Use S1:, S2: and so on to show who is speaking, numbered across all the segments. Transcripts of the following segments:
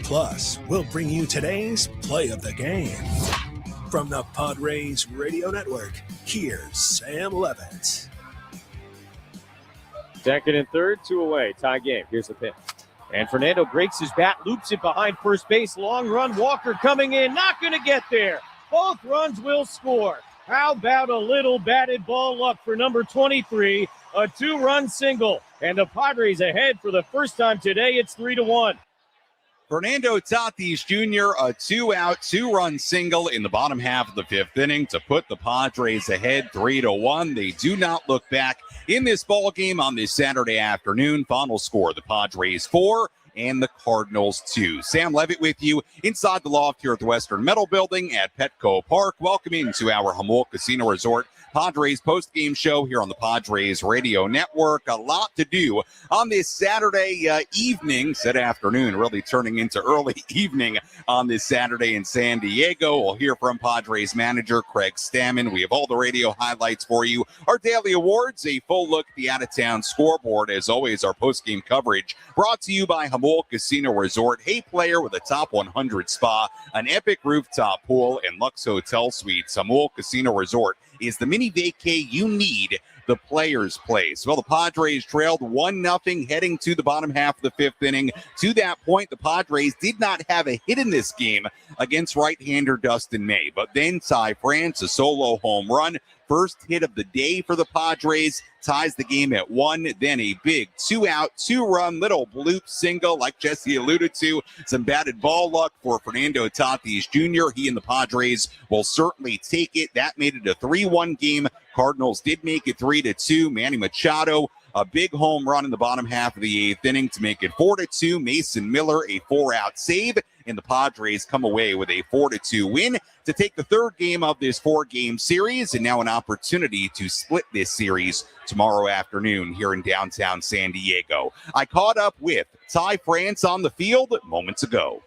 S1: Plus, we'll bring you today's play of the game. From the Padres Radio Network, here's Sam Levitt.
S2: Second and third, 2 away, tie game. Here's the pitch. And Fernando breaks his bat, loops it behind first base. Long run, Walker coming in, not going to get there. Both runs will score. How about a little batted ball luck for number 23? A 2-run single. And the Padres ahead for the first time today. It's 3-1.
S3: Fernando Tatis Jr., a 2-out, 2-run single in the bottom half of the 5th inning to put the Padres ahead 3-1. They do not look back in this ball game on this Saturday afternoon. Final score, the Padres 4 and the Cardinals 2. Sam Levitt with you inside the loft here at the Western Metal Building at Petco Park. Welcome into our Jamul Casino Resort Padres post-game show here on the Padres Radio Network. A lot to do on this Saturday evening, said afternoon, really turning into early evening on this Saturday in San Diego. We'll hear from Padres manager Craig Stammen. We have all the radio highlights for you. Our daily awards, a full look at the out-of-town scoreboard. As always, our post-game coverage brought to you by Jamul Casino Resort. Hey Player with a top 100 spa, an epic rooftop pool, and Lux Hotel Suites. Jamul Casino Resort is the mini vacay you need, the Players Place. Well, the Padres trailed 1-0 heading to the bottom half of the 5th inning. To that point, the Padres did not have a hit in this game against right-hander Dustin May. But then Ty France, a solo home run, first hit of the day for the Padres, ties the game at 1. Then a big 2-out, 2-run little bloop single, like Jesse alluded to. Some batted ball luck for Fernando Tatis Jr. He and the Padres will certainly take it. That made it a 3-1 game. Cardinals did make it 3-2. Manny Machado, a big home run in the bottom half of the 8th inning to make it 4-2. Mason Miller, a 4-out save, and the Padres come away with a 4-2 win to take the third game of this 4-game series, and now an opportunity to split this series tomorrow afternoon here in downtown San Diego. I caught up with Ty France on the field moments ago.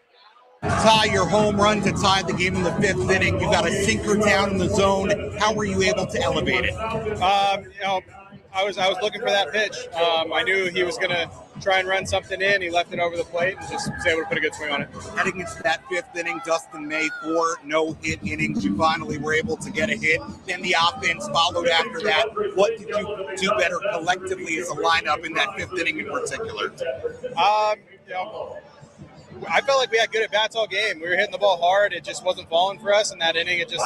S4: Ty, your home run to tie the game in the 5th inning. You got a sinker down in the zone. How were you able to elevate it?
S5: I was looking for that pitch. I knew he was going to try and run something in. He left it over the plate and just was able to put a good swing on it.
S4: Heading into that 5th inning, Dustin May, 4 no-hit innings. You finally were able to get a hit. Then the offense followed after that. What did you do better collectively as a lineup in that 5th inning in particular?
S5: I felt like we had good at-bats all game. We were hitting the ball hard. It just wasn't falling for us. In that inning, it just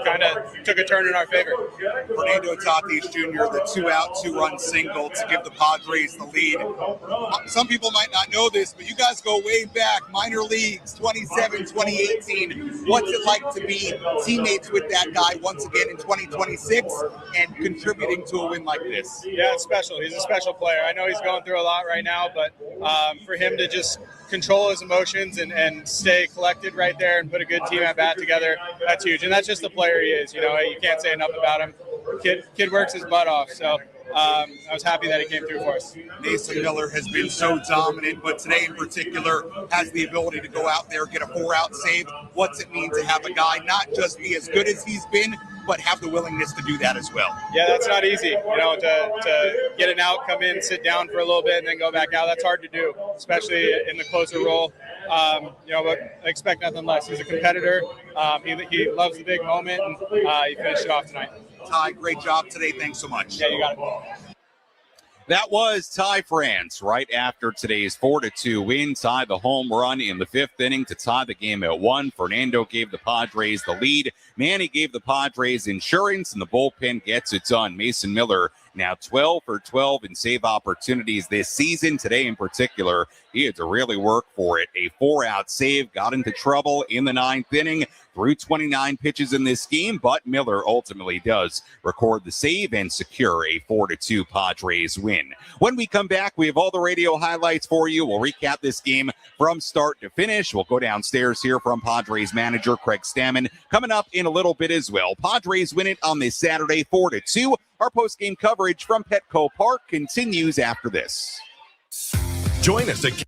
S5: kind of took a turn in our favor.
S4: Fernando Tatis Jr., the 2-out, 2-run single to give the Padres the lead. Some people might not know this, but you guys go way back, minor leagues, 2017, 2018. What's it like to be teammates with that guy once again in 2026 and contributing to a win like this?
S5: Yeah, it's special. He's a special player. I know he's going through a lot right now, but for him to just control his emotions and stay collected right there and put a good team at bat together, that's huge. And that's just the player he is. You can't say enough about him. Kid works his butt off. So I was happy that he came through for us.
S4: Mason Miller has been so dominant, but today in particular has the ability to go out there, get a 4-out save. What's it mean to have a guy not just be as good as he's been, but have the willingness to do that as well?
S5: Yeah, that's not easy. To get an out, come in, sit down for a little bit, and then go back out. That's hard to do, especially in the closer role. But I expect nothing less. He's a competitor. He loves the big moment, and he finished it off tonight.
S4: Ty, great job today. Thanks so much.
S5: Yeah, you got it.
S3: That was Ty France right after today's 4-2 win. Ty the home run in the 5th inning to tie the game at 1. Fernando gave the Padres the lead. Manny gave the Padres insurance, and the bullpen gets it done. Mason Miller now 12 for 12 in save opportunities this season. Today in particular, he had to really work for it. A 4-out save, got into trouble in the 9th inning, threw 29 pitches in this game, but Miller ultimately does record the save and secure a 4-2 Padres win. When we come back, we have all the radio highlights for you. We'll recap this game from start to finish. We'll go downstairs here from Padres manager Craig Stammen coming up in a little bit as well. Padres win it on this Saturday 4-2. Our post-game coverage from Petco Park continues after this.
S1: Join us again.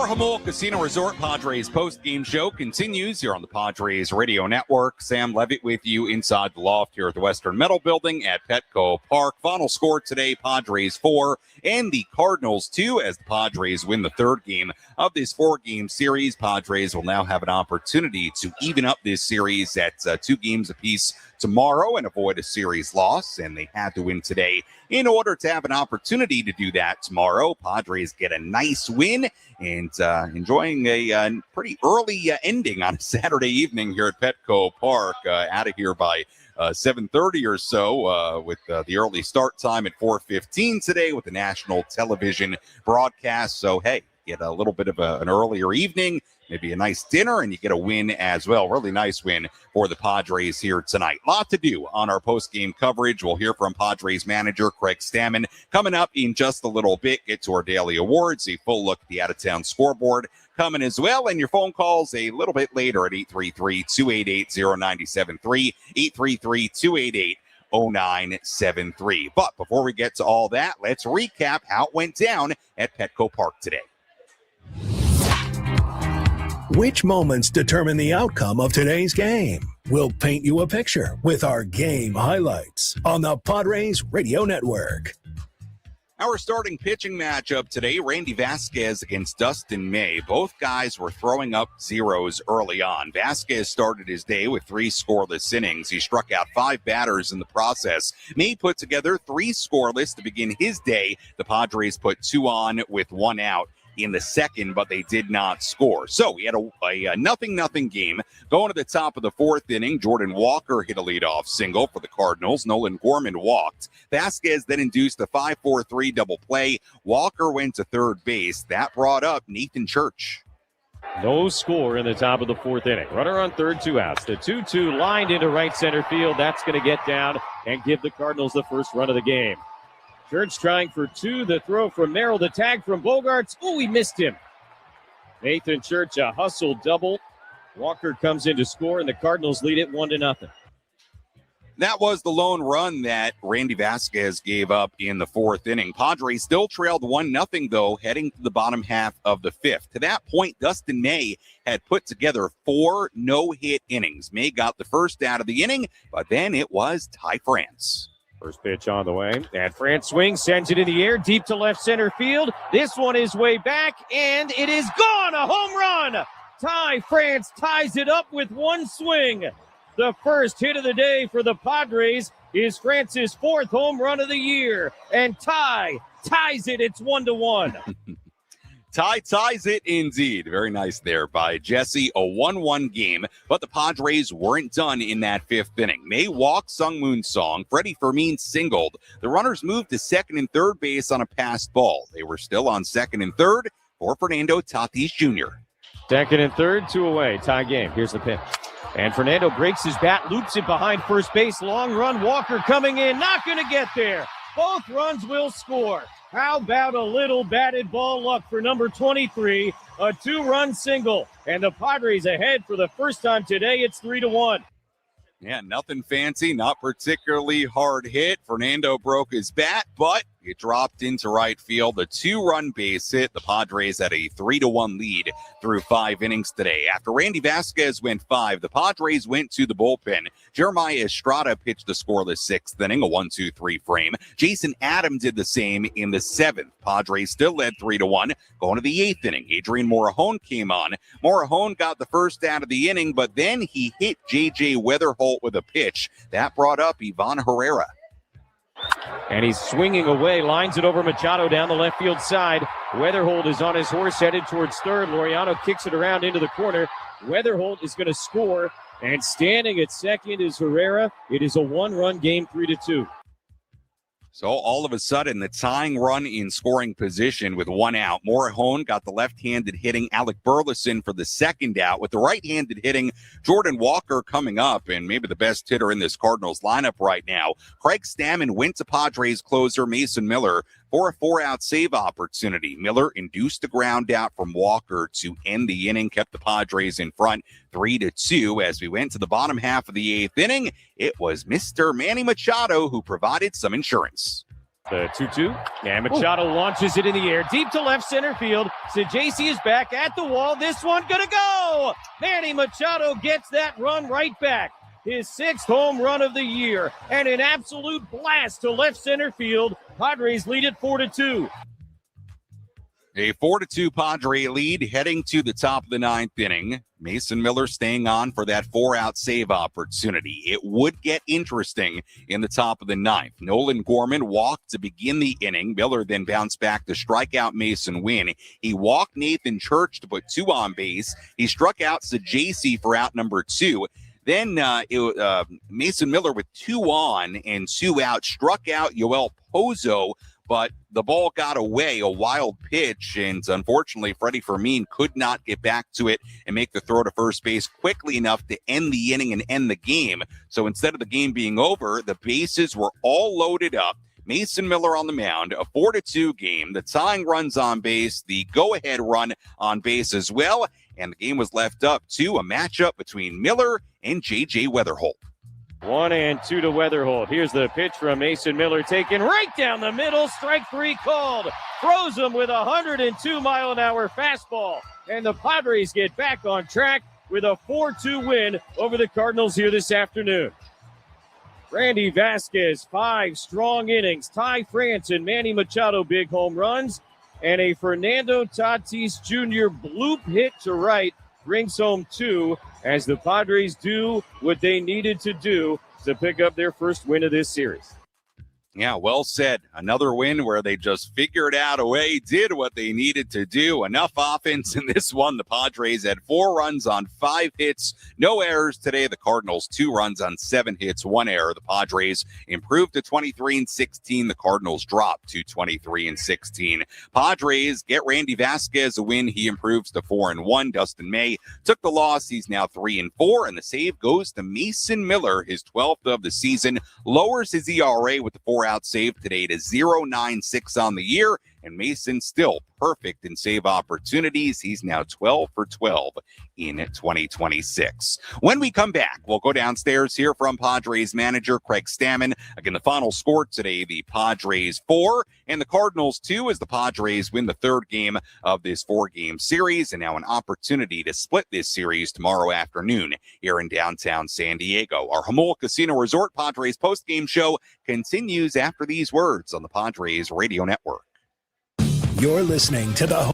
S3: Our Jamul Casino Resort Padres post-game show continues here on the Padres Radio Network. Sam Levitt with you inside the loft here at the Western Metal Building at Petco Park. Final score today, Padres 4 and the Cardinals 2 as the Padres win the third game of this four-game series. Padres will now have an opportunity to even up this series at 2 games apiece tomorrow and avoid a series loss, and they had to win today in order to have an opportunity to do that tomorrow. Padres get a nice win and enjoying a pretty early ending on a Saturday evening here at Petco Park. Out of here by 7:30 or so with the early start time at 4:15 today with the national television broadcast. So, hey, get a little bit of an earlier evening, maybe a nice dinner, and you get a win as well. Really nice win for the Padres here tonight. Lot to do on our post-game coverage. We'll hear from Padres manager Craig Stammen coming up in just a little bit. Get to our daily awards, a full look at the out-of-town scoreboard coming as well, and your phone calls a little bit later at 833-288-0973, 833-288-0973. But before we get to all that, let's recap how it went down at Petco Park today.
S1: Which moments determine the outcome of today's game? We'll paint you a picture with our game highlights on the Padres Radio Network.
S3: Our starting pitching matchup today, Randy Vasquez against Dustin May. Both guys were throwing up zeros early on. Vasquez started his day with 3 scoreless innings. He struck out 5 batters in the process. May put together 3 scoreless to begin his day. The Padres put 2 on with 1 out in the second, but they did not score. So we had a 0-0 game. Going to the top of the 4th inning, Jordan Walker hit a leadoff single for the Cardinals. Nolan Gorman walked. Vasquez then induced a 5-4-3 double play. Walker went to third base. That brought up Nathan Church.
S2: No score in the top of the 4th inning. Runner on third, 2 outs. The 2-2 lined into right center field. That's going to get down and give the Cardinals the first run of the game. Church trying for 2. The throw from Merrill. The tag from Bogarts. Oh, he missed him. Nathan Church, a hustle double. Walker comes in to score, and the Cardinals lead it 1-0.
S3: That was the lone run that Randy Vasquez gave up in the 4th inning. Padres still trailed 1-0, though, heading to the bottom half of the 5th. To that point, Dustin May had put together 4 no-hit innings. May got the first out of the inning, but then it was Ty France.
S2: First pitch on the way, and France swings, sends it in the air, deep to left center field. This one is way back, and it is gone, a home run! Ty France ties it up with 1 swing. The first hit of the day for the Padres is France's 4th home run of the year, and Ty ties it, it's 1-1.
S3: Ty ties it indeed. Very nice there by Jesse. A 1-1 game, but the Padres weren't done in that 5th inning. May walked Sung Moon Song. Freddie Fermin singled. The runners moved to second and third base on a passed ball. They were still on second and third for Fernando Tatis Jr.
S2: Second and third, 2 away. Tie game. Here's the pitch. And Fernando breaks his bat, loops it behind first base. Long run. Walker coming in. Not going to get there. Both runs will score. How about a little batted ball luck for number 23? A 2-run single. And the Padres ahead for the first time today. It's 3-1.
S3: Yeah, nothing fancy, not particularly hard hit. Fernando broke his bat, but it dropped into right field. A 2-run base hit. The Padres had a 3-1 lead through 5 innings today. After Randy Vasquez went 5, the Padres went to the bullpen. Jeremiah Estrada pitched the scoreless 6th inning, a 1-2-3 frame. Jason Adams did the same in the 7th. Padres still led 3-1. Going to the 8th inning, Adrian Morejon came on. Morejon got the first out of the inning, but then he hit J.J. Weatherholt with a pitch. That brought up Ivan Herrera.
S2: And he's swinging away, lines it over Machado down the left field side. Weatherholt is on his horse, headed towards third. Laureano kicks it around into the corner. Weatherholt is going to score, and standing at second is Herrera. It is a 1-run game, 3-2.
S3: So all of a sudden, the tying run in scoring position with 1 out. Morejon got the left-handed hitting Alec Burleson for the 2nd out, with the right-handed hitting Jordan Walker coming up, and maybe the best hitter in this Cardinals lineup right now. Craig Stammen went to Padres closer Mason Miller for a 4-out save opportunity. Miller induced the ground out from Walker to end the inning, kept the Padres in front 3-2. As we went to the bottom half of the 8th inning, it was Mr. Manny Machado who provided some insurance.
S2: The 2-2. And Machado launches it in the air, deep to left center field. Sajasi is back at the wall. This one gonna go! Manny Machado gets that run right back. His 6th home run of the year, and an absolute blast to left center field. Padres lead it 4-2.
S3: A 4-2 Padre lead heading to the top of the 9th inning. Mason Miller staying on for that 4-out save opportunity. It would get interesting in the top of the 9th. Nolan Gorman walked to begin the inning. Miller then bounced back to strike out Mason Wynn. He walked Nathan Church to put 2 on base. He struck out Sajasi for out number 2. Then Mason Miller with 2 on and 2 out struck out Yoel Pozo, but the ball got away, a wild pitch, and unfortunately, Freddie Fermin could not get back to it and make the throw to first base quickly enough to end the inning and end the game. So instead of the game being over, the bases were all loaded up. Mason Miller on the mound, a 4-2 game, the tying runs on base, the go-ahead run on base as well, and the game was left up to a matchup between Miller and J.J. Weatherholt.
S2: 1-2 to Weatherholt. Here's the pitch from Mason Miller, taken right down the middle. Strike 3 called. Throws him with a 102-mile-an-hour fastball. And the Padres get back on track with a 4-2 win over the Cardinals here this afternoon. Randy Vasquez, 5 strong innings. Ty France and Manny Machado, big home runs. And a Fernando Tatis Jr. bloop hit to right brings home 2 as the Padres do what they needed to do to pick up their first win of this series.
S3: Yeah, well said. Another win where they just figured out a way, did what they needed to do. Enough offense in this one. The Padres had 4 runs on 5 hits. No errors today. The Cardinals 2 runs on 7 hits, 1 error. The Padres improved to 23-16. The Cardinals dropped to 23-16. Padres get Randy Vasquez a win. He improves to 4-1. Dustin May took the loss. He's now 3-4. And the save goes to Mason Miller, his 12th of the season. Lowers his ERA with the 4-out save today to 0.96 on the year, and Mason still perfect in save opportunities. He's now 12 for 12 in 2026. When we come back, we'll go downstairs here from Padres manager Craig Stammen. Again, the final score today, the Padres 4 and the Cardinals 2, as the Padres win the 3rd game of this 4-game series, and now an opportunity to split this series tomorrow afternoon here in downtown San Diego. Our Jamul Casino Resort Padres postgame show continues after these words on the Padres Radio Network.
S1: You're listening to the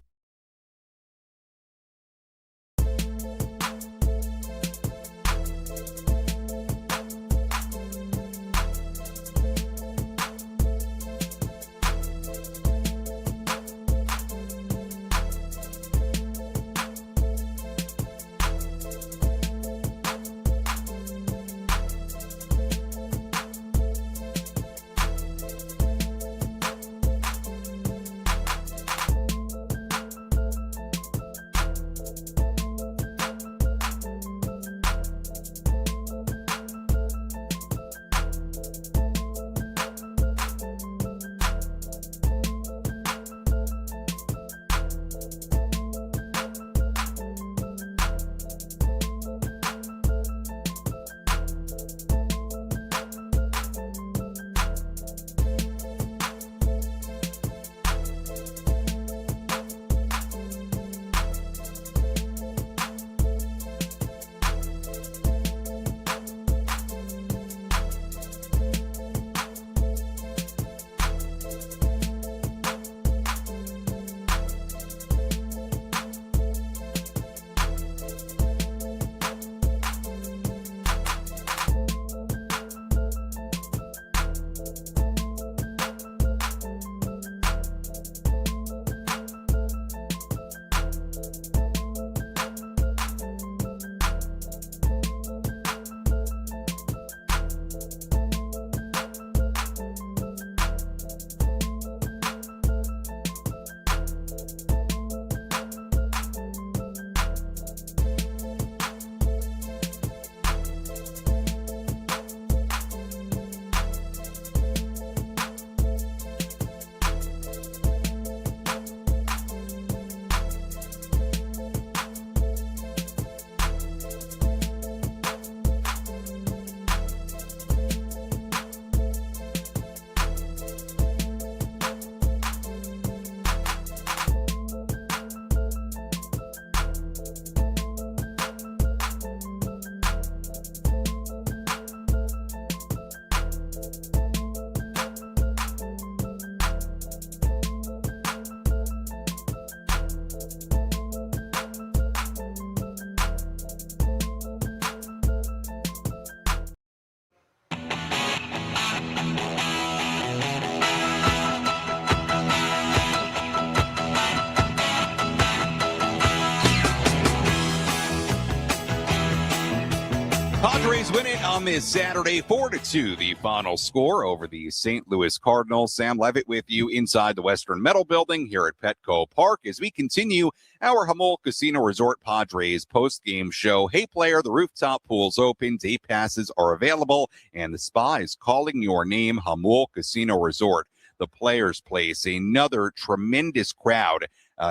S3: Padres win it on this Saturday, 4-2, the final score over the St. Louis Cardinals. Sam Levitt with you inside the Western Metal Building here at Petco Park as we continue our Jamul Casino Resort Padres post-game show. Hey, player, the rooftop pool's open, day passes are available, and the Spa is calling your name. Jamul Casino Resort, the Players' Place. Another tremendous crowd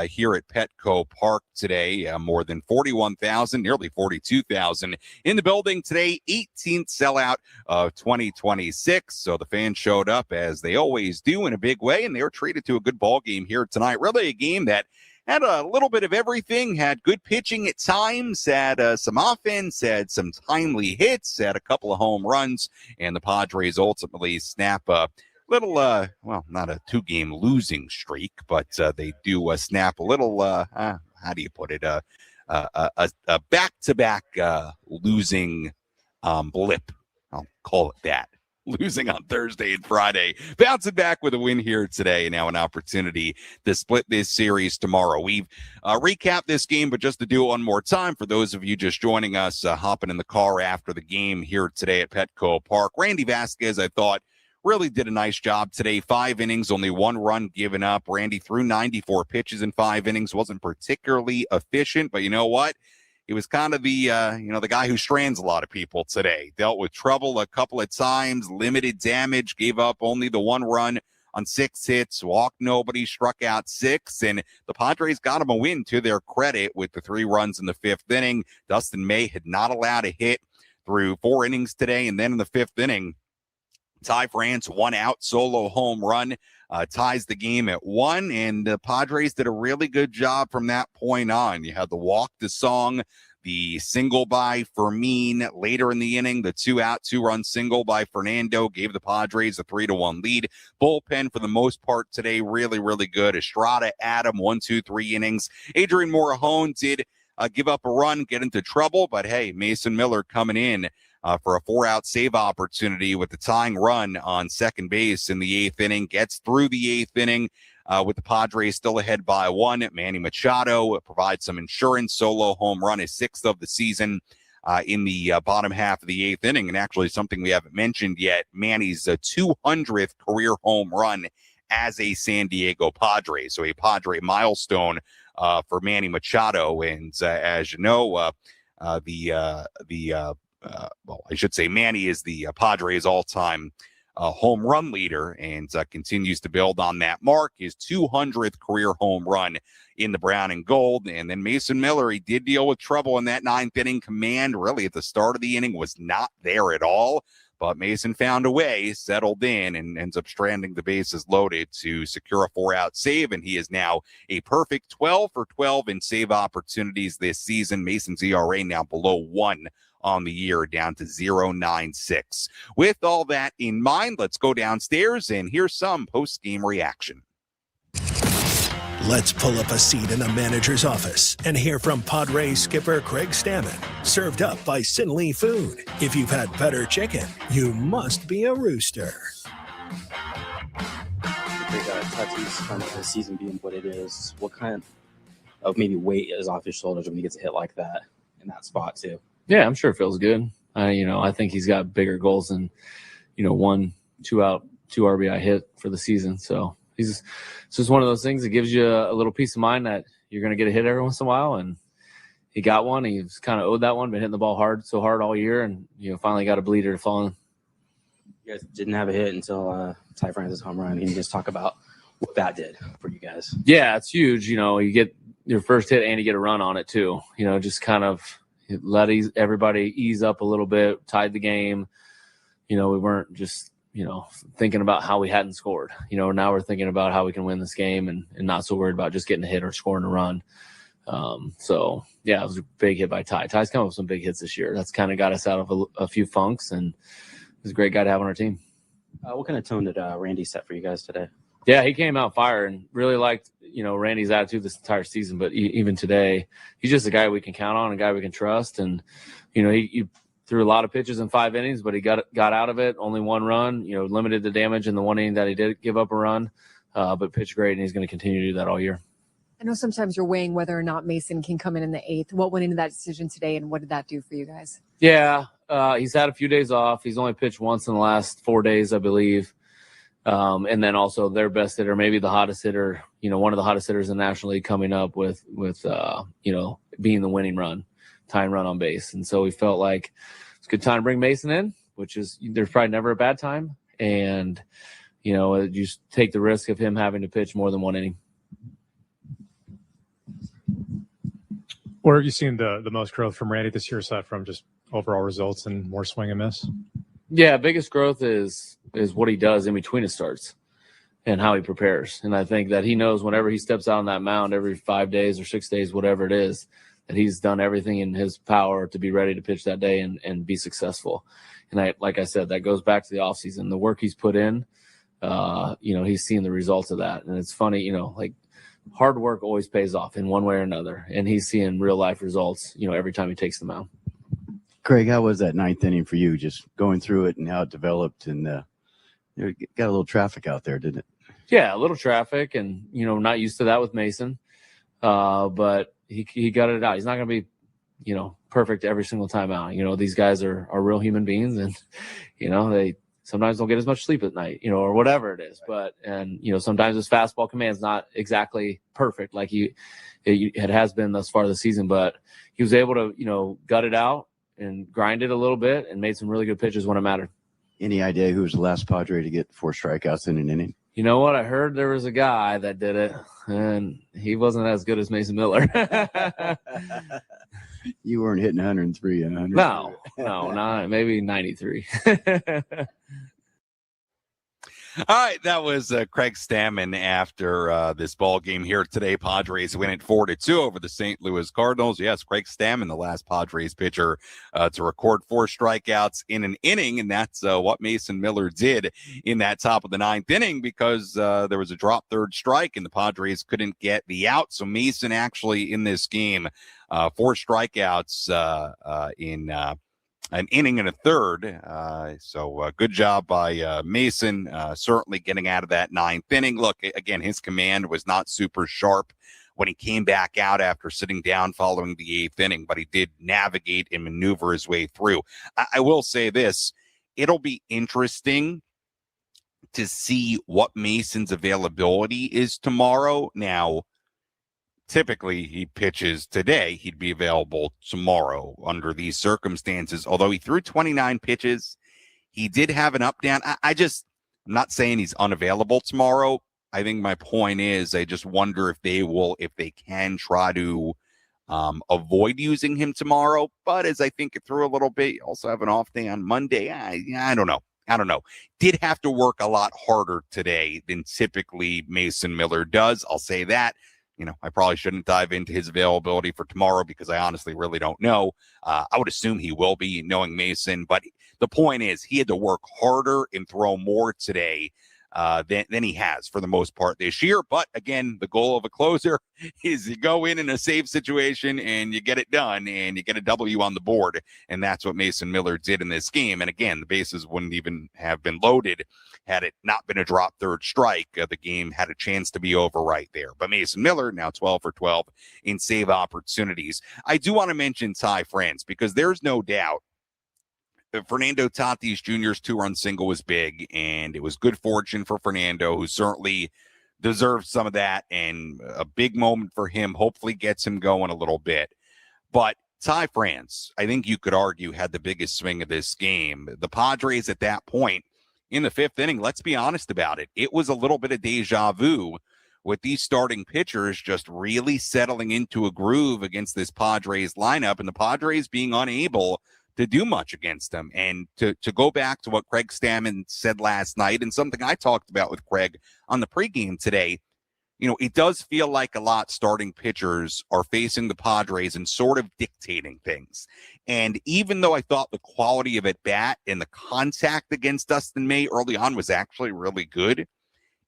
S3: here at Petco Park today. More than 41,000, nearly 42,000 in the building today. 18th sellout of 2026. So the fans showed up as they always do in a big way, and they were treated to a good ball game here tonight. Really a game that had a little bit of everything, had good pitching at times, had some offense, had some timely hits, had a couple of home runs, and the Padres ultimately snap a little, well, not a two-game losing streak, but they do snap a little, how do you put it, a back-to-back losing blip. I'll call it that. Losing on Thursday and Friday, bouncing back with a win here today, and now an opportunity to split this series tomorrow. We've recapped this game, but just to do it one more time, for those of you just joining us, hopping in the car after the game here today at Petco Park, Randy Vasquez, I thought, really did a nice job today. 5 innings, only 1 run given up. Randy threw 94 pitches in 5 innings. Wasn't particularly efficient, but you know what? He was kind of the, the guy who strands a lot of people today. Dealt with trouble a couple of times, limited damage, gave up only the 1 run on 6 hits, walked nobody, struck out 6, and the Padres got him a win to their credit with the 3 runs in the 5th inning. Dustin May had not allowed a hit through 4 innings today, and then in the 5th inning, Ty France, 1 out, solo home run, ties the game at 1, and the Padres did a really good job from that point on. You had the walk to Song, the single by Fermin later in the inning, the 2-out, 2-run single by Fernando gave the Padres a 3-1 lead. Bullpen for the most part today, really, really good. Estrada, Adam, 1, 2, 3 innings. Adrian Morejon did give up a run, get into trouble, but hey, Mason Miller coming in for a 4-out save opportunity with the tying run on second base in the 8th inning, gets through the 8th inning with the Padres still ahead by 1. Manny Machado provides some insurance, solo home run, his 6th of the season in the bottom half of the 8th inning. And actually something we haven't mentioned yet, Manny's 200th career home run as a San Diego Padre. So a Padre milestone for Manny Machado. And as you know, well, I should say Manny is the Padres' all-time home run leader and continues to build on that mark. His 200th career home run in the brown and gold. And then Mason Miller, he did deal with trouble in that 9th inning. Command really at the start of the inning was not there at all. But Mason found a way, settled in, and ends up stranding the bases loaded to secure a 4-out save. And he is now a perfect 12 for 12 in save opportunities this season. Mason's ERA now below 1 on the year, down to 0.96. With all that in mind, let's go downstairs and hear some post-game reaction.
S1: Let's pull up a seat in the manager's office and hear from Padres skipper Craig Stammen. Served up by Sinley Food. If you've had better chicken, you must be a rooster.
S6: Tatis, kind of the season being what it is, what kind of maybe weight is off his shoulders when he gets a hit like that in that spot too?
S7: Yeah, I'm sure it feels good. I think he's got bigger goals than, 1 2-out, 2 RBI hit for the season. So it's just one of those things that gives you a little peace of mind that you're going to get a hit every once in a while. And he got one. He's kind of owed that one, been hitting the ball so hard all year, and finally got a bleeder to fall in.
S6: You guys didn't have a hit until Ty Francis home run. Can you just talk about what that did for you guys? Yeah, it's huge. You get your first hit and you get a run on it too. Just kind of let everybody ease up a little bit, tied the game. We weren't just, thinking about how we hadn't scored. Now we're thinking about how we can win this game and not so worried about just getting a hit or scoring a run. So, yeah, it was a big hit by Ty. Ty's come up with some big hits this year. That's kind of got us out of a few funks, and he's a great guy to have on our team. What kind of tone did Randy set for you guys today?
S7: Yeah, he came out fire and really liked, Randy's attitude this entire season. But even today, he's just a guy we can count on, a guy we can trust. And, he threw a lot of pitches in 5 innings, but he got out of it. Only 1 run, limited the damage in the 1 inning that he did give up a run, but pitched great, and he's going to continue to do that all year.
S8: I know sometimes you're weighing whether or not Mason can come in the 8th. What went into that decision today, and what did that do for you guys?
S7: Yeah, he's had a few days off. He's only pitched once in the last 4 days, I believe. And then also their best hitter, maybe the hottest hitter, one of the hottest hitters in the National League coming up with being the winning run, tying run on base. And so we felt like it's a good time to bring Mason in, which is there's probably never a bad time. And, you just take the risk of him having to pitch more than one inning.
S9: Where have you seen the most growth from Randy this year, aside from just overall results and more swing and miss?
S7: Yeah, biggest growth is what he does in between his starts and how he prepares. And I think that he knows whenever he steps out on that mound every 5 days or 6 days, whatever it is, that he's done everything in his power to be ready to pitch that day and be successful. And like I said, that goes back to the offseason. The work he's put in, he's seeing the results of that. And it's funny, like hard work always pays off in one way or another. And he's seeing real life results, every time he takes the mound.
S10: Craig, how was that 9th inning for you, just going through it and how it developed? And got a little traffic out there, didn't it?
S7: Yeah, a little traffic, and, not used to that with Mason. But he got it out. He's not going to be, perfect every single time out. These guys are real human beings, and, they sometimes don't get as much sleep at night, or whatever it is. But, sometimes his fastball command's not exactly perfect like it has been thus far this season. But he was able to, gut it out and grind it a little bit and made some really good pitches when it mattered.
S10: Any idea who was the last Padre to get 4 strikeouts in an inning?
S7: You know what? I heard there was a guy that did it, and he wasn't as good as Mason Miller.
S10: You weren't hitting 103 and 100.
S7: No, not maybe 93.
S3: All right, that was Craig Stammen after this ball game here today. Padres win it 4-2 over the St. Louis Cardinals. Yes, Craig Stammen, the last Padres pitcher to record 4 strikeouts in an inning, and that's what Mason Miller did in that top of the 9th inning because there was a drop third strike and the Padres couldn't get the out. So Mason actually in this game, 4 strikeouts in an inning and a third. So good job by Mason, certainly getting out of that 9th inning. Look, again, his command was not super sharp when he came back out after sitting down following the 8th inning, but he did navigate and maneuver his way through. I will say this, it'll be interesting to see what Mason's availability is tomorrow. Now, typically he pitches today, he'd be available tomorrow under these circumstances. Although he threw 29 pitches, he did have an up down. I'm not saying he's unavailable tomorrow. I think my point is I just wonder if they can try to avoid using him tomorrow. But as I think it through a little bit, you also have an off day on Monday. I don't know. Did have to work a lot harder today than typically Mason Miller does. I'll say that. I probably shouldn't dive into his availability for tomorrow because I honestly really don't know. I would assume he will be, knowing Mason. But the point is he had to work harder and throw more today than he has for the most part this year. But again, the goal of a closer is you go in a safe situation and you get it done and you get a W on the board. And that's what Mason Miller did in this game. And again, the bases wouldn't even have been loaded had it not been a drop third strike. The game had a chance to be over right there. But Mason Miller now 12 for 12 in save opportunities. I do want to mention Ty France because there's no doubt Fernando Tatis Jr.'s 2-run single was big, and it was good fortune for Fernando, who certainly deserves some of that, and a big moment for him, hopefully gets him going a little bit. But Ty France, I think you could argue, had the biggest swing of this game. The Padres at that point in the 5th inning, let's be honest about it, it was a little bit of deja vu with these starting pitchers just really settling into a groove against this Padres lineup, and the Padres being unable to do much against them. And to go back to what Craig Stammen said last night, and something I talked about with Craig on the pregame today, it does feel like a lot starting pitchers are facing the Padres and sort of dictating things. And even though I thought the quality of at bat and the contact against Dustin May early on was actually really good,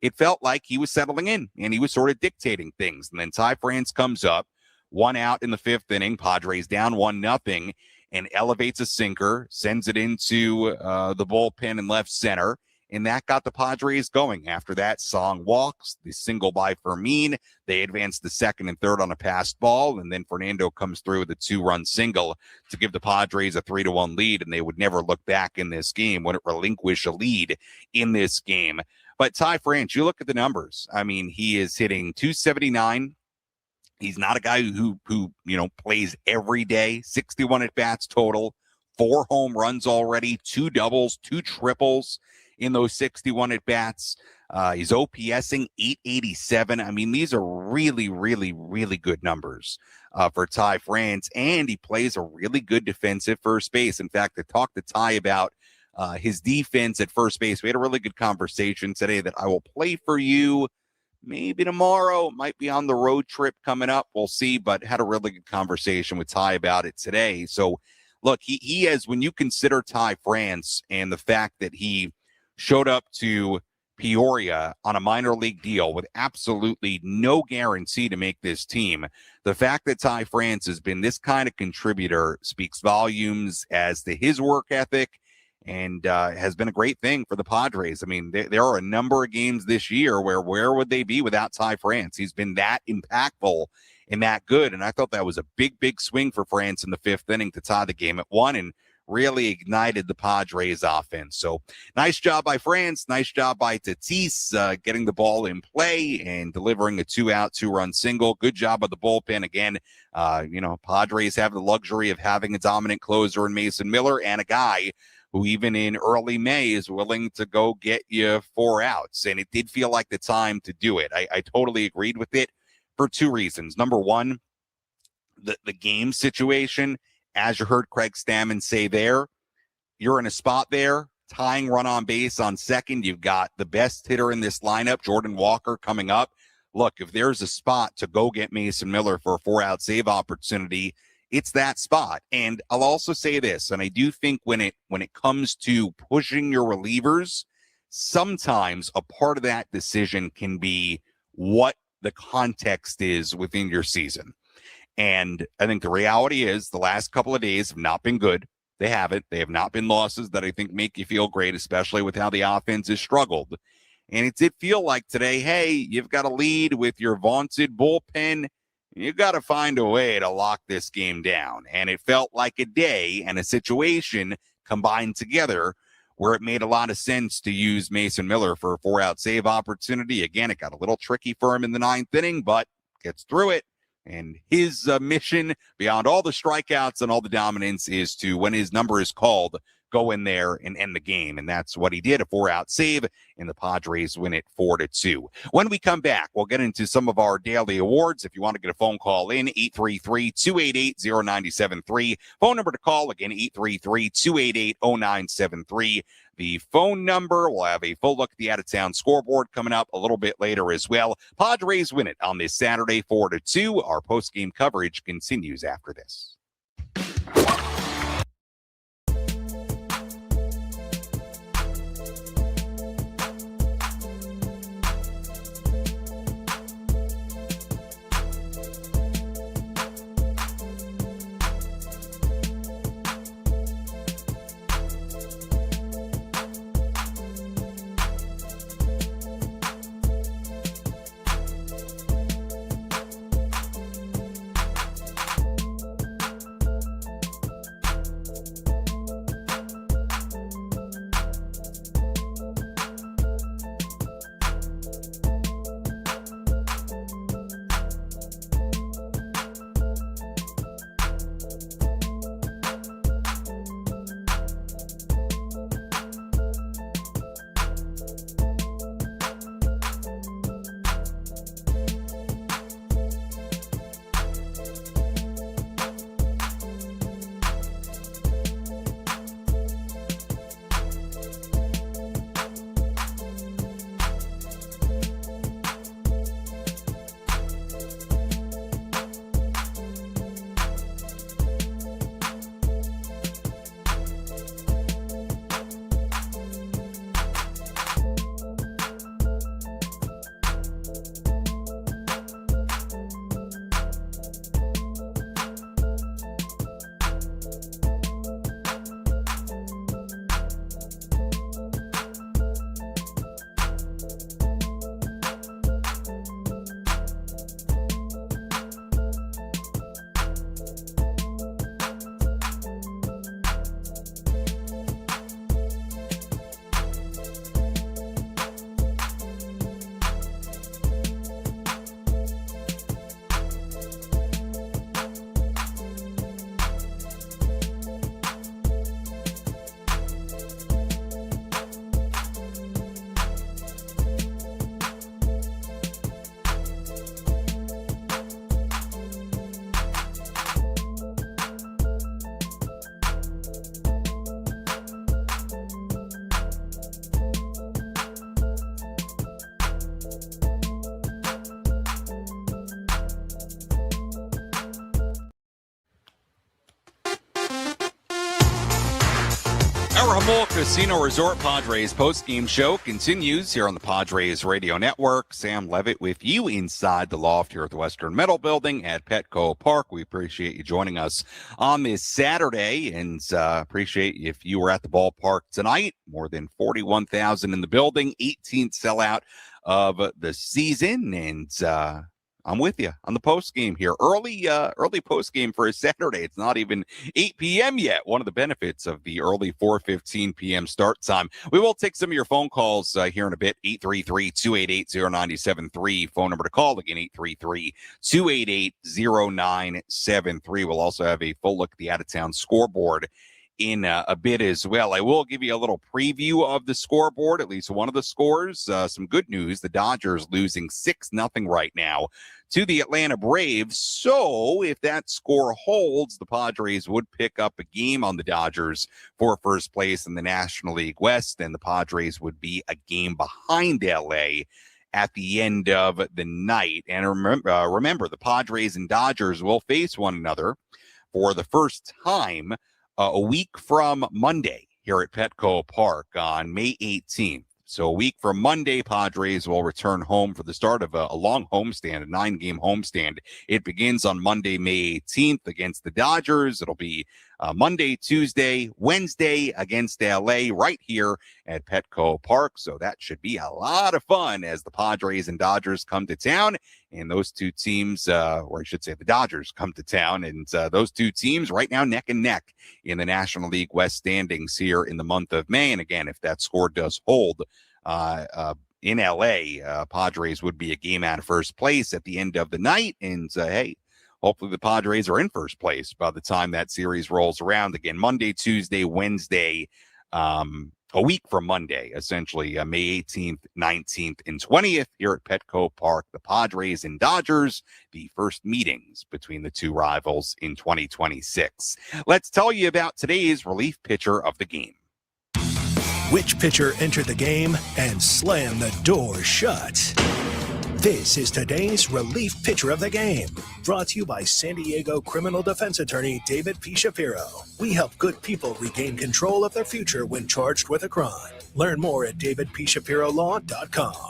S3: it felt like he was settling in and he was sort of dictating things. And then Ty France comes up, 1 out in the 5th inning, Padres down 1-0, and elevates a sinker, sends it into the bullpen in left center, and that got the Padres going. After that, Song walks, the single by Fermin. They advanced the second and third on a passed ball, and then Fernando comes through with a 2-run single to give the Padres a 3-1 lead, and they would never look back in this game, wouldn't relinquish a lead in this game. But Ty France, you look at the numbers. I mean, he is hitting .279. He's not a guy who plays every day. 61 at-bats total, 4 home runs already, 2 doubles, 2 triples in those 61 at-bats. He's OPSing 887. I mean, these are really, really, really good numbers for Ty France, and he plays a really good defensive first base. In fact, I talked to Ty about his defense at first base. We had a really good conversation today that I will play for you maybe tomorrow. Might be on the road trip coming up. We'll see, but had a really good conversation with Ty about it today. So, look, he has, when you consider Ty France and the fact that he showed up to Peoria on a minor league deal with absolutely no guarantee to make this team, the fact that Ty France has been this kind of contributor speaks volumes as to his work ethic, and has been a great thing for the Padres. I mean, there are a number of games this year where would they be without Ty France? He's been that impactful and that good, and I thought that was a big, big swing for France in the 5th inning to tie the game at 1 and really ignited the Padres offense. So nice job by France. Nice job by Tatis getting the ball in play and delivering a 2-out, 2-run single. Good job of the bullpen. Again, Padres have the luxury of having a dominant closer in Mason Miller and a guy who even in early May is willing to go get you 4 outs. And it did feel like the time to do it. I totally agreed with it for 2 reasons. Number one, the game situation. As you heard Craig Stammen say there, you're in a spot there, tying run on base on second. You've got the best hitter in this lineup, Jordan Walker, coming up. Look, if there's a spot to go get Mason Miller for a 4-out save opportunity, it's that spot. And I'll also say this, and I do think when it comes to pushing your relievers, sometimes a part of that decision can be what the context is within your season. And I think the reality is the last couple of days have not been good. They haven't. They have not been losses that I think make you feel great, especially with how the offense has struggled. And it did feel like today, hey, you've got a lead with your vaunted bullpen. You've got to find a way to lock this game down. And it felt like a day and a situation combined together where it made a lot of sense to use Mason Miller for a 4-out save opportunity. Again, it got a little tricky for him in the 9th inning, but gets through it. And his mission, beyond all the strikeouts and all the dominance, is to, when his number is called, go in there and end the game. And that's what he did, a 4-out save, and the Padres win it 4-2. When we come back, we'll get into some of our daily awards. If you want to get a phone call in, 833-288-0973. Phone number to call, again, 833-288-0973. The phone number. We'll have a full look at the out-of-town scoreboard coming up a little bit later as well. Padres win it on this Saturday, 4-2. Our post-game coverage continues after this. Our Jamul Casino Resort Padres postgame show continues here on the Padres Radio Network. Sam Levitt with you inside the loft here at the Western Metal Building at Petco Park. We appreciate you joining us on this Saturday, and appreciate if you were at the ballpark tonight. More than 41,000 in the building, 18th sellout of the season, and I'm with you on the post game here. Early post game for a Saturday. It's not even 8 p.m. yet. One of the benefits of the early 4:15 p.m. start time. We will take some of your phone calls here in a bit. 833-288-0973. Phone number to call again. 833-288-0973. We'll also have a full look at the out-of-town scoreboard in a bit as well. I will give you a little preview of the scoreboard, at least one of the scores. Some good news. The Dodgers losing 6-0 right now to the Atlanta Braves. So if that score holds, the Padres would pick up a game on the Dodgers for first place in the National League West, and the Padres would be a game behind LA at the end of the night. And remember, the Padres and Dodgers will face one another for the first time a week from Monday here at Petco Park on May 18th. So a week from Monday, Padres will return home for the start of a long homestand, a 9-game homestand. It begins on Monday, May 18th against the Dodgers. It'll be Monday, Tuesday, Wednesday against LA right here at Petco Park. So that should be a lot of fun as the Padres and Dodgers come to town. And those two teams, or I should say the Dodgers come to town. And those two teams right now neck and neck in the National League West standings here in the month of May. And again, if that score does hold in LA, Padres would be a game out of first place at the end of the night. And hey, hopefully the Padres are in first place by the time that series rolls around. Again, Monday, Tuesday, Wednesday, a week from Monday, essentially May 18th, 19th, and 20th here at Petco Park. The Padres and Dodgers, the first meetings between the two rivals in 2026. Let's tell you about today's relief pitcher of the game.
S1: Which pitcher entered the game and slammed the door shut? This is today's relief pitcher of the game, brought to you by San Diego criminal defense attorney David P. Shapiro. We help good people regain control of their future when charged with a crime. Learn more at davidpshapirolaw.com.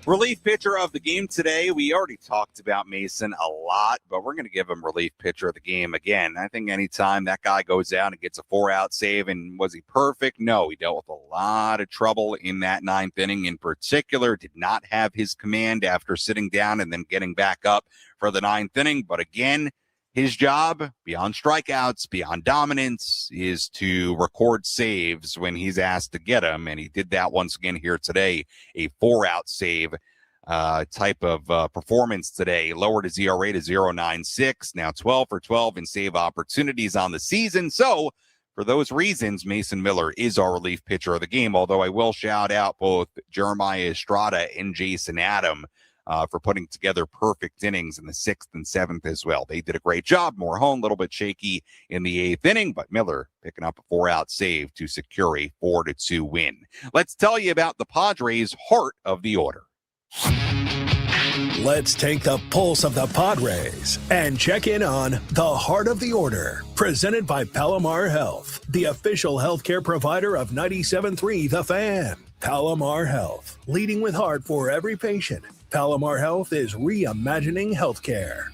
S3: Relief pitcher of the game today. We already talked about Mason a lot, but we're going to give him relief pitcher of the game again. I think anytime that guy goes out and gets a 4-out save, and was he perfect? No, he dealt with a lot of trouble in that 9th inning in particular. Did not have his command after sitting down and then getting back up for the 9th inning. But again, his job, beyond strikeouts, beyond dominance, is to record saves when he's asked to get them. And he did that once again here today, a 4-out save type of performance today. Lowered his ERA to 0.96, now 12 for 12 in save opportunities on the season. So for those reasons, Mason Miller is our relief pitcher of the game, although I will shout out both Jeremiah Estrada and Jason Adam for putting together perfect innings in the 6th and 7th as well. They did a great job. Morejon a little bit shaky in the 8th inning, but Miller picking up a 4-out save to secure a 4-2 win. Let's tell you about the Padres' heart of the order.
S1: Let's take the pulse of the Padres and check in on the heart of the order. Presented by Palomar Health, the official healthcare provider of 97.3 The Fan. Palomar Health, leading with heart for every patient. Palomar Health is reimagining healthcare.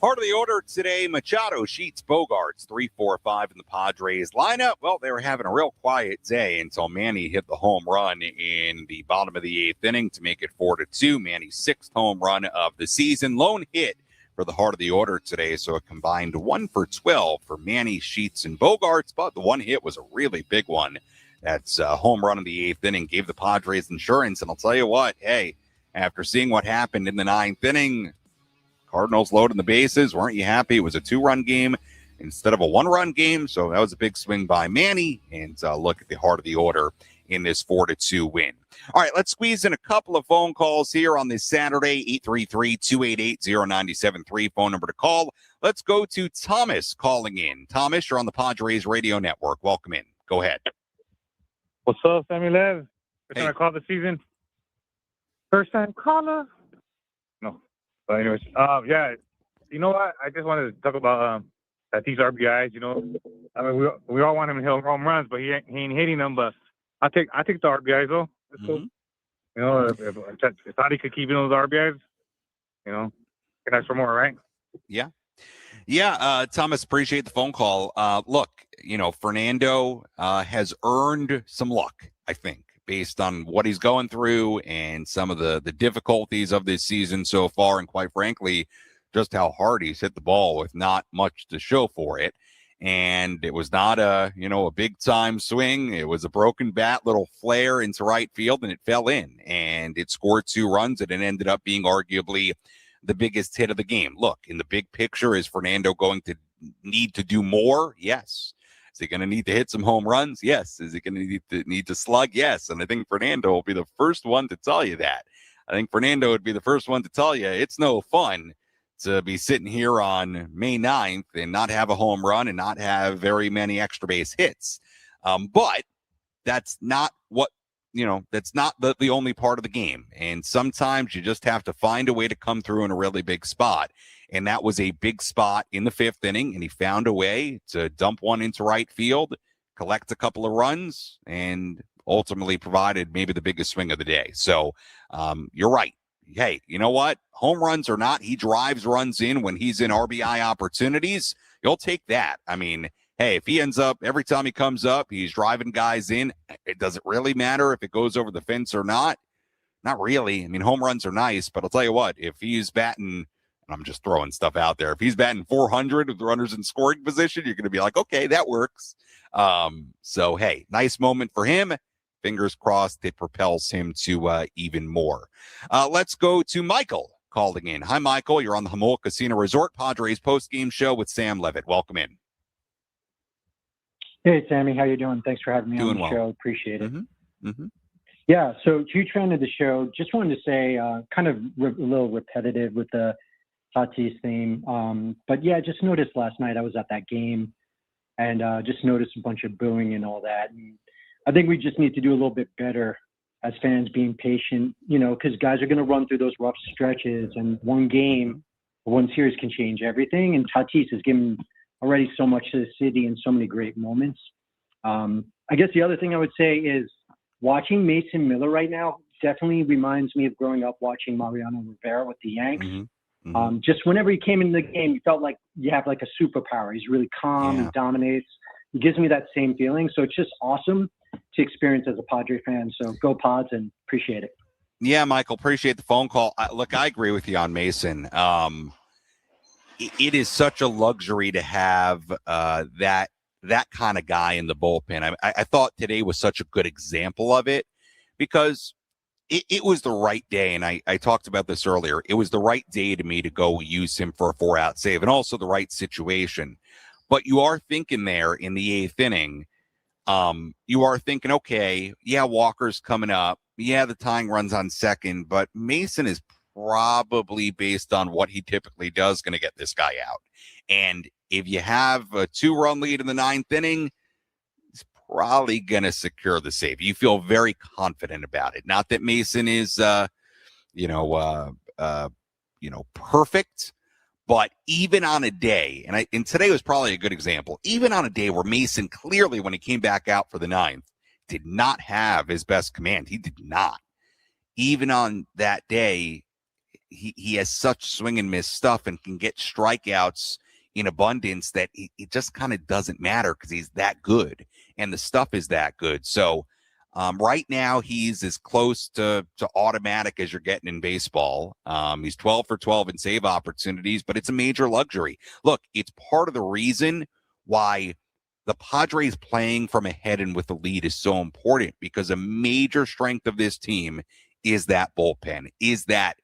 S3: Part of the order today, Machado, Sheets, Bogarts, 3-4-5 in the Padres lineup. Well, they were having a real quiet day until Manny hit the home run in the bottom of the 8th inning to make it 4-2. Manny's 6th home run of the season. Lone hit for the heart of the order today, so a combined 1 for 12 for Manny, Sheets, and Bogarts, but the one hit was a really big one. That's a home run in the 8th inning, gave the Padres insurance, and I'll tell you what, hey, after seeing what happened in the 9th inning, Cardinals loading the bases. Weren't you happy? It was a 2-run game instead of a 1-run game. So that was a big swing by Manny. And look at the heart of the order in this 4-2 win. All right, let's squeeze in a couple of phone calls here on this Saturday. 833-288-0973 phone number to call. Let's go to Thomas calling in. Thomas, you're on the Padres Radio Network. Welcome in. Go ahead.
S11: What's up, Sammy Lev? First
S3: Hey.
S11: time I call the season. First time caller. No. But anyways, yeah, you know what? I just wanted to talk about Tatis RBIs. I mean, we all want him to hit home runs, but he ain't hitting them. But I take the RBIs though. That's cool. If Tati could keep in those RBIs, can ask for more, right?
S3: Yeah, Thomas, appreciate the phone call. Look, Fernando has earned some luck, I think, based on what he's going through and some of the difficulties of this season so far, and quite frankly, just how hard he's hit the ball with not much to show for it. And it was not a big time swing. It was a broken bat, little flare into right field, and it fell in, and it scored 2 runs, and it ended up being arguably the biggest hit of the game. Look, in the big picture, is Fernando going to need to do more? Yes. Is he going to need to hit some home runs? Yes. Is he going to need to slug? Yes. And I think Fernando will be the first one to tell you that. I think Fernando would be the first one to tell you it's no fun to be sitting here on May 9th and not have a home run and not have very many extra base hits. But that's not what, that's not the only part of the game. And sometimes you just have to find a way to come through in a really big spot. And that was a big spot in the 5th inning. And he found a way to dump one into right field, collect a couple of runs, and ultimately provided maybe the biggest swing of the day. So you're right. Hey, you know what? Home runs or not, he drives runs in when he's in RBI opportunities. You'll take that. I mean, hey, if he ends up, every time he comes up, he's driving guys in, it doesn't really matter if it goes over the fence or not. Not really. I mean, home runs are nice, but I'll tell you what, if he's batting, I'm just throwing stuff out there, if he's batting 400 with the runners in scoring position, you're going to be like, okay, that works. So, hey, nice moment for him. Fingers crossed it propels him to even more. Let's go to Michael calling in. Hi, Michael. You're on the Jamul Casino Resort Padres postgame show with Sam Levitt. Welcome in.
S12: Hey, Sammy. How you doing? Thanks for having me
S3: Doing
S12: on the
S3: well.
S12: show. Appreciate it.
S3: Mm-hmm.
S12: Yeah, so huge fan of the show. Just wanted to say kind of a little repetitive with the Tatis theme. But, yeah, just noticed last night I was at that game and just noticed a bunch of booing and all that. And I think we just need to do a little bit better as fans, being patient, because guys are going to run through those rough stretches, and one game, one series can change everything. And Tatis has given already so much to the city and so many great moments. I guess the other thing I would say is watching Mason Miller right now definitely reminds me of growing up watching Mariano Rivera with the Yanks. Just whenever he came into the game, you felt like you have like a superpower. He's really calm, he dominates. He gives me that same feeling. So it's just awesome to experience as a Padre fan. So go Pods, and appreciate it.
S3: Yeah, Michael, appreciate the phone call. Look, I agree with you on Mason. It is such a luxury to have that kind of guy in the bullpen. I thought today was such a good example of it, because it was the right day. And I talked about this earlier. It was the right day to me to go use him for a 4-out save, and also the right situation. But you are thinking there in the 8th inning, you are thinking, okay, yeah, Walker's coming up. Yeah, the tying run's on second, but Mason is probably, based on what he typically does, going to get this guy out. And if you have a 2-run lead in the 9th inning, he's probably going to secure the save. You feel very confident about it. Not that Mason is, perfect, but even on a day, and today was probably a good example, even on a day where Mason clearly, when he came back out for the 9th, did not have his best command. He did not. Even on that day, he has such swing and miss stuff and can get strikeouts in abundance that it just kind of doesn't matter, because he's that good and the stuff is that good. So right now he's as close to automatic as you're getting in baseball. He's 12 for 12 in save opportunities, but it's a major luxury. Look, it's part of the reason why the Padres playing from ahead and with the lead is so important, because a major strength of this team is that bullpen, is that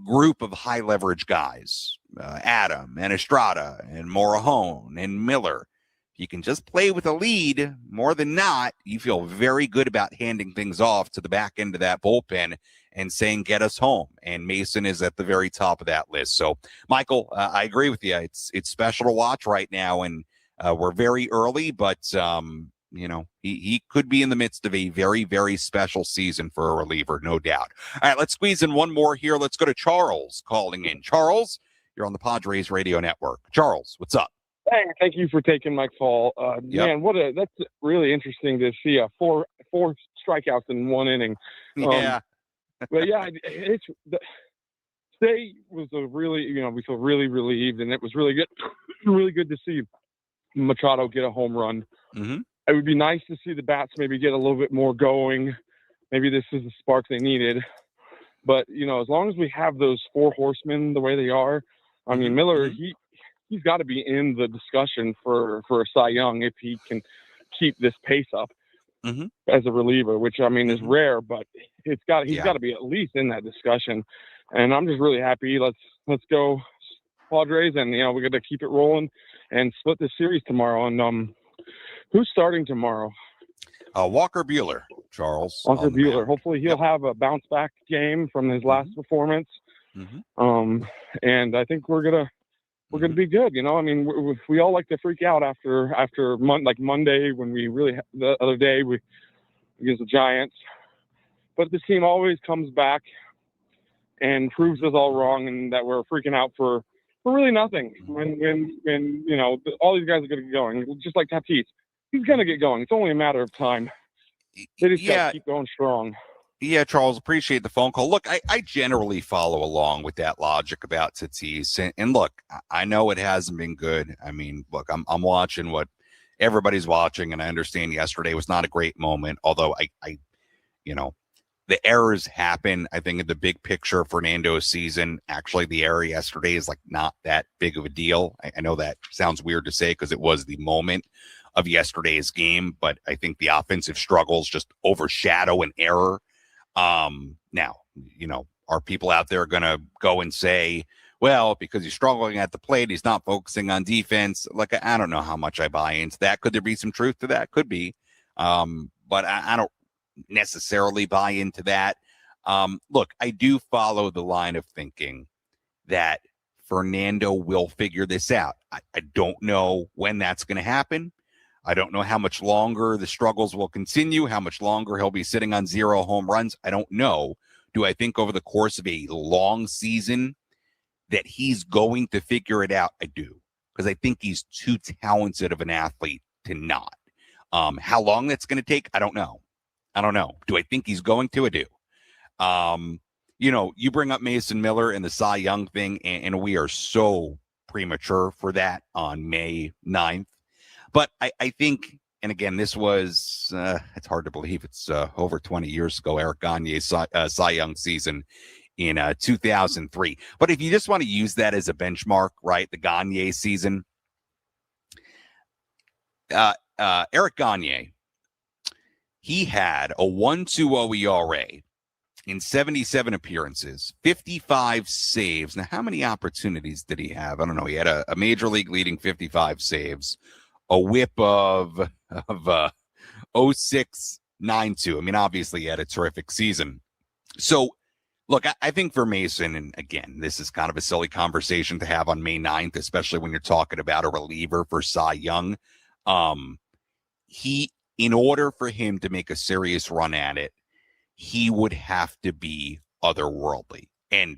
S3: group of high leverage guys, Adam and Estrada and Morejon and Miller. If you can just play with a lead, more than not, you feel very good about handing things off to the back end of that bullpen and saying, get us home. And Mason is at the very top of that list. So, Michael, I agree with you. It's special to watch right now, and we're very early, but he could be in the midst of a very, very special season for a reliever, no doubt. All right, let's squeeze in one more here. Let's go to Charles calling in. Charles, you're on the Padres Radio Network. Charles, what's up?
S13: Hey, thank you for taking my call. Man, that's really interesting to see four strikeouts in one inning.
S3: Yeah.
S13: But yeah, today was a really, we feel really relieved, and it was really good, really good to see Machado get a home run.
S3: Mm-hmm.
S13: It would be nice to see the bats maybe get a little bit more going. Maybe this is the spark they needed. But, as long as we have those four horsemen the way they are, I mean, Miller, he's got to be in the discussion for a Cy Young if he can keep this pace up as a reliever, which, I mean, is rare, but he's got to be at least in that discussion. And I'm just really happy. Let's go Padres, and, we're going to keep it rolling and split the series tomorrow. And who's starting tomorrow?
S3: Walker Buehler, Charles.
S13: Walker Buehler. Hopefully he'll have a bounce back game from his last performance. And I think we're gonna be good. I mean, we all like to freak out after Monday when we really the other day against the Giants, but this team always comes back and proves us all wrong, and that we're freaking out for really nothing. When all these guys are gonna get going, just like Tatis. He's going to get going. It's only a matter of time. They just got to keep going strong.
S3: Yeah, Charles, appreciate the phone call. Look, I generally follow along with that logic about Tatis. And look, I know it hasn't been good. I mean, look, I'm watching what everybody's watching, and I understand yesterday was not a great moment, although I the errors happen. I think in the big picture of Fernando's season, actually the error yesterday is like not that big of a deal. I know that sounds weird to say because it was the moment of yesterday's game, but I think the offensive struggles just overshadow an error. Now, are people out there going to go and say, well, because he's struggling at the plate, he's not focusing on defense? Like, I don't know how much I buy into that. Could there be some truth to that? Could be. But I don't necessarily buy into that. Look, I do follow the line of thinking that Fernando will figure this out. I don't know when that's going to happen. I don't know how much longer the struggles will continue, how much longer he'll be sitting on 0 home runs. I don't know. Do I think over the course of a long season that he's going to figure it out? I do, because I think he's too talented of an athlete to not. How long that's going to take, I don't know. Do I think he's going to? I do. You bring up Mason Miller and the Cy Young thing, and we are so premature for that on May 9th. But I think, and again, this was, it's hard to believe it's over 20 years ago, Eric Gagne's Cy Young season in 2003. But if you just want to use that as a benchmark, right, the Gagne season, Eric Gagne, he had a 1.20 ERA in 77 appearances, 55 saves. Now, how many opportunities did he have? I don't know. He had a major league leading 55 saves. A whip of 0.692. I mean, obviously, he had a terrific season. So, look, I think for Mason, and again, this is kind of a silly conversation to have on May 9th, especially when you're talking about a reliever for Cy Young. In order for him to make a serious run at it, he would have to be otherworldly. And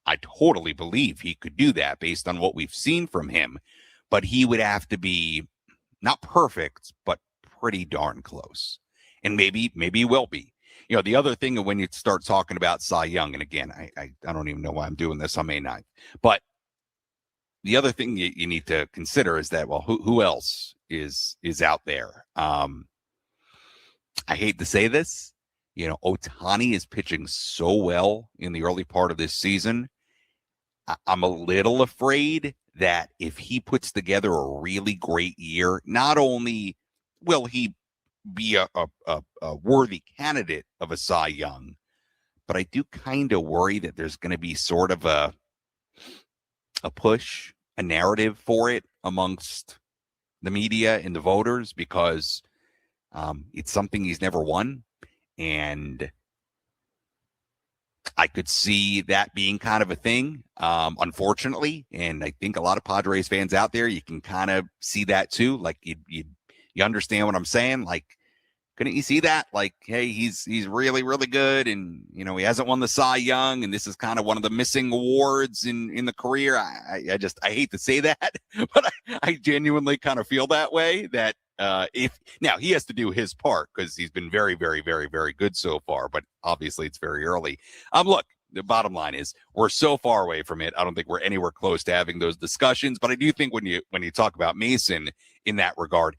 S3: I totally believe he could do that based on what we've seen from him. But he would have to be not perfect, but pretty darn close. And maybe he will be. The other thing when you start talking about Cy Young, and again, I don't even know why I'm doing this on May 9th, but the other thing you need to consider is that, well, who else is out there? I hate to say this, Ohtani is pitching so well in the early part of this season. I'm a little afraid that if he puts together a really great year, not only will he be a worthy candidate of a Cy Young, but I do kind of worry that there's going to be sort of a push, a narrative for it amongst the media and the voters, because it's something he's never won. And I could see that being kind of a thing, unfortunately. And I think a lot of Padres fans out there, you can kind of see that too. Like you understand what I'm saying? Like Couldn't you see that? Like, hey, he's really, really good, and he hasn't won the Cy Young, and this is kind of one of the missing awards in the career. I hate to say that, but I genuinely kind of feel that way. That if now he has to do his part because he's been very, very, very, very good so far, but obviously it's very early. Look, the bottom line is we're so far away from it. I don't think we're anywhere close to having those discussions, but I do think when you talk about Mason in that regard,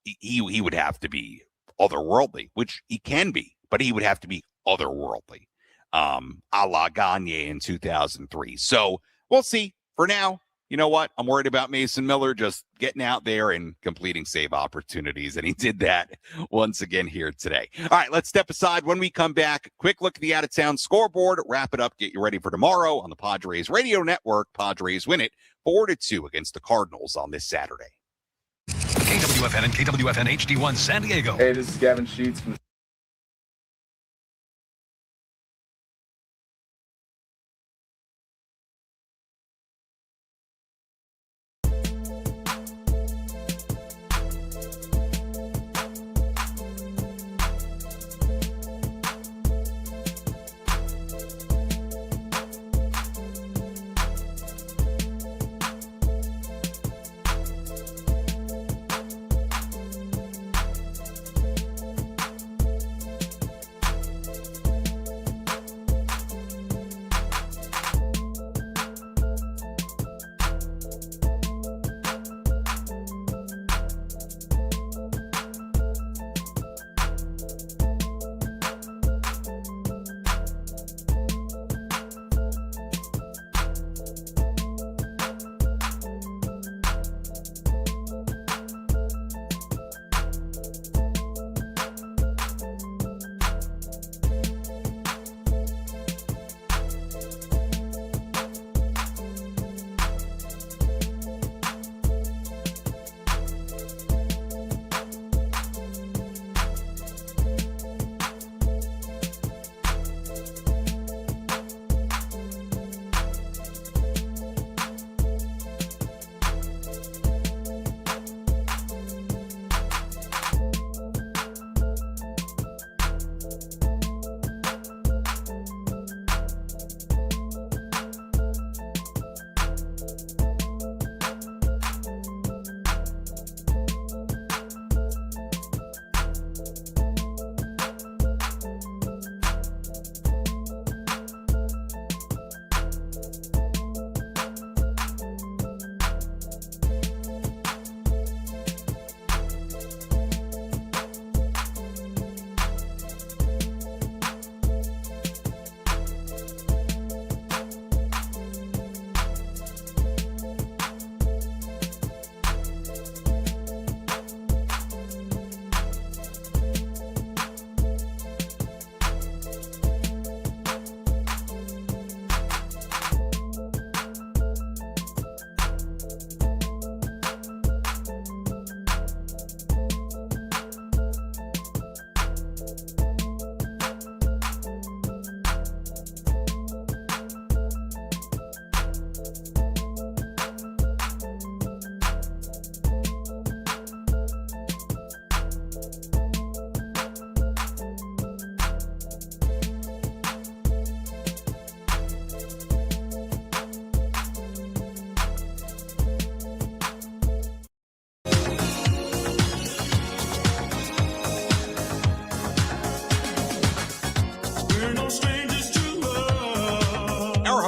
S3: he would have to be otherworldly, which he can be, but he would have to be otherworldly, a la Gagne in 2003. So we'll see. For now, you know what? I'm worried about Mason Miller just getting out there and completing save opportunities, and he did that once again here today. All right, let's step aside. When we come back, quick look at the out-of-town scoreboard, wrap it up, get you ready for tomorrow on the Padres Radio Network. Padres win it 4-2 against the Cardinals on this Saturday.
S14: KWFN and KWFN HD1 San Diego.
S15: Hey, this is Gavin Sheets from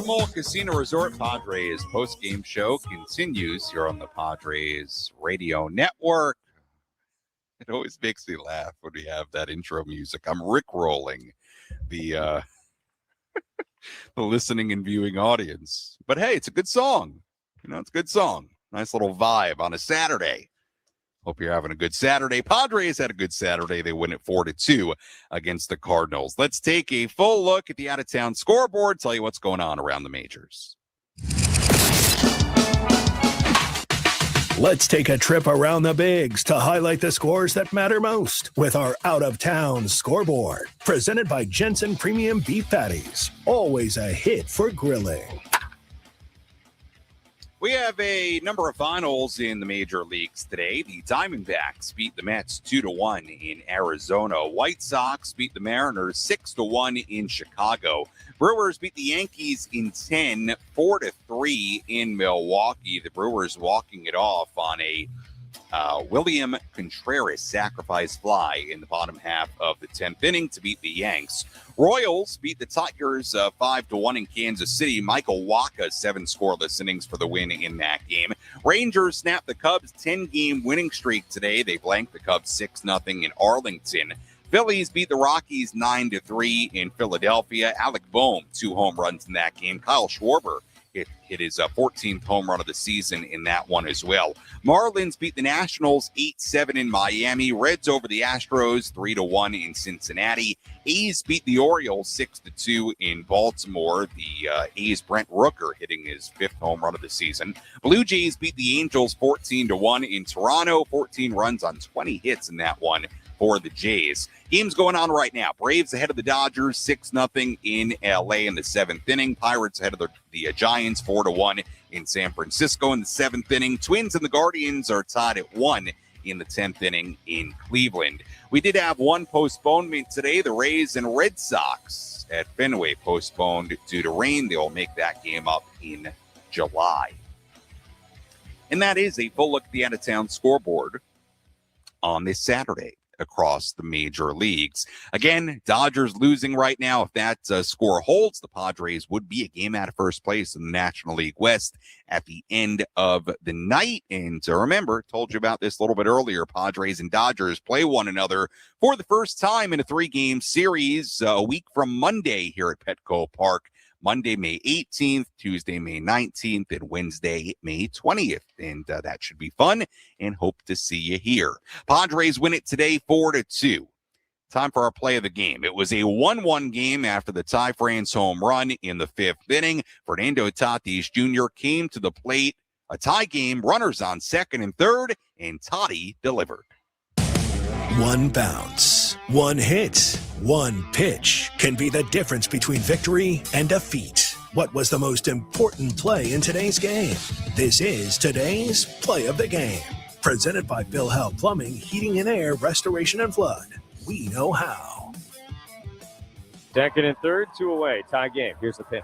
S3: Jamul Casino Resort Padres post-game show continues here on the Padres Radio Network. It always makes me laugh when we have that intro music. I'm rickrolling the the listening and viewing audience. But hey, it's a good song. It's a good song. Nice little vibe on a Saturday. Hope you're having a good Saturday. Padres had a good Saturday. They win it 4-2 against the Cardinals. Let's take a full look at the out-of-town scoreboard, tell you what's going on around the majors.
S1: Let's take a trip around the bigs to highlight the scores that matter most with our out-of-town scoreboard. Presented by Jensen Premium Beef Patties. Always a hit for grilling.
S3: We have a number of finals in the major leagues today. The Diamondbacks beat the Mets 2-1 in Arizona. White Sox beat the Mariners 6-1 in Chicago. Brewers beat the Yankees in 10, 4-3 in Milwaukee. The Brewers walking it off on a William Contreras sacrifice fly in the bottom half of the 10th inning to beat the Yanks. Royals beat the Tigers 5-1 in Kansas City. Michael Wacha, 7 scoreless innings for the win in that game. Rangers snapped the Cubs' 10-game winning streak today. They blanked the Cubs 6-0 in Arlington. Phillies beat the Rockies 9-3 in Philadelphia. Alec Boehm, 2 home runs in that game. Kyle Schwarber hit his 14th home run of the season in that one as well. Marlins beat the Nationals 8-7 in Miami. Reds over the Astros 3-1 in Cincinnati. A's beat the Orioles 6-2 in Baltimore. The A's Brent Rooker hitting his 5th home run of the season. Blue Jays beat the Angels 14-1 in Toronto. 14 runs on 20 hits in that one for the Jays. Games going on right now. Braves ahead of the Dodgers 6-0 in LA in the 7th inning. Pirates ahead of the Giants 4-1 in San Francisco in the 7th inning. Twins and the Guardians are tied at 1 in the 10th inning in Cleveland. We did have one postponement today. The Rays and Red Sox at Fenway postponed due to rain. They will make that game up in July. And that is a full look at the out-of-town scoreboard on this Saturday across the major leagues. Again, Dodgers losing right now. If that score holds, the Padres would be a game out of first place in the National League West at the end of the night. And to remember, told you about this a little bit earlier, Padres and Dodgers play one another for the first time in a 3-game series a week from Monday here at Petco Park. Monday, May 18th, Tuesday, May 19th, and Wednesday, May 20th. And that should be fun, and hope to see you here. Padres win it today 4-2. Time for our play of the game. It was a 1-1 game after the Ty France home run in the 5th inning. Fernando Tatis Jr. came to the plate. A tie game, runners on 2nd and 3rd, and Toddy delivered.
S1: One bounce, one hit, one pitch can be the difference between victory and defeat. What was the most important play in today's game? This is today's Play of the Game. Presented by Bill Howe Plumbing, Heating and Air, Restoration and Flood. We know how.
S2: 2nd and 3rd, 2 away. Tie game. Here's the pitch.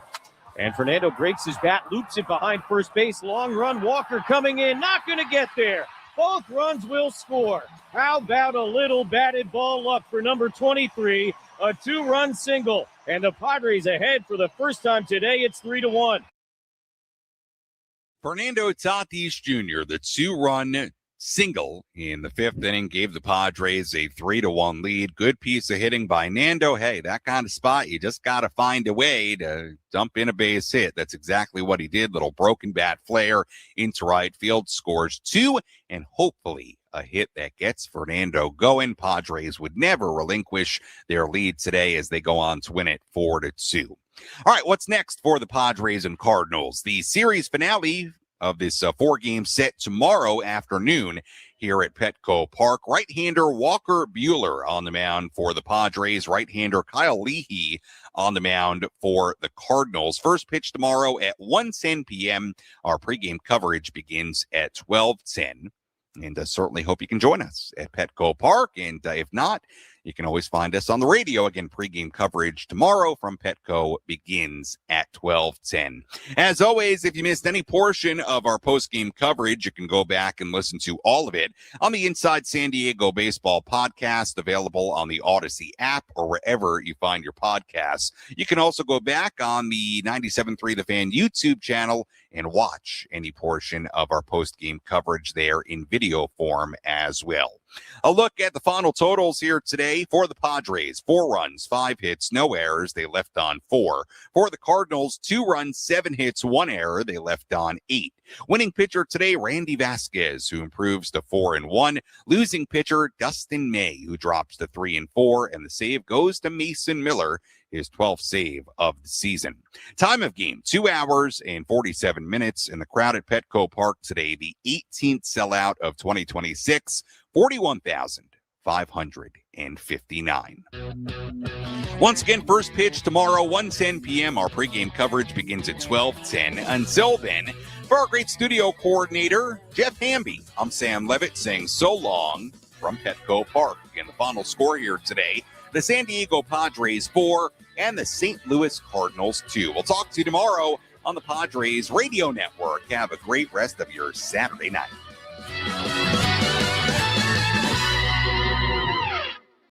S2: And Fernando breaks his bat, loops it behind first base. Long run. Walker coming in. Not going to get there. Both runs will score. How about a little batted ball luck for number 23? A 2-run single. And the Padres ahead for the first time today. It's 3-1.
S3: Fernando Tatis Jr., the 2-run single in the 5th inning, gave the Padres a 3-1 lead. Good piece of hitting by Nando. Hey, that kind of spot, you just got to find a way to dump in a base hit. That's exactly what he did. Little broken bat flare into right field, scores 2, and hopefully a hit that gets Fernando going. Padres would never relinquish their lead today as they go on to win it 4-2. All right, what's next for the Padres and Cardinals? The series finale of this 4-game set tomorrow afternoon here at Petco Park. Right-hander Walker Buehler on the mound for the Padres. Right-hander Kyle Leahy on the mound for the Cardinals. First pitch tomorrow at 1:10 p.m. Our pregame coverage begins at 12:10. And certainly hope you can join us at Petco Park. And if not, you can always find us on the radio. Again, pregame coverage tomorrow from Petco begins at 12:10. As always, if you missed any portion of our postgame coverage, you can go back and listen to all of it on the Inside San Diego Baseball podcast, available on the Odyssey app or wherever you find your podcasts. You can also go back on the 97.3 The Fan YouTube channel and watch any portion of our postgame coverage there in video form as well. A look at the final totals here today for the Padres. 4 runs, 5 hits, no errors. They left on 4. For the Cardinals, 2 runs, 7 hits, 1 error. They left on 8. Winning pitcher today, Randy Vasquez, who improves to 4-1. Losing pitcher, Dustin May, who drops to 3-4. And the save goes to Mason Miller, his 12th save of the season. Time of game, 2 hours and 47 minutes in the crowd at Petco Park today. The 18th sellout of 2026. 41,000 559. Once again, first pitch tomorrow, 1:10 p.m. Our pregame coverage begins at 12:10. Until then, for our great studio coordinator, Jeff Hamby, I'm Sam Levitt saying so long from Petco Park. Again, the final score here today, the San Diego Padres 4 and the St. Louis Cardinals 2. We'll talk to you tomorrow on the Padres Radio Network. Have a great rest of your Saturday night.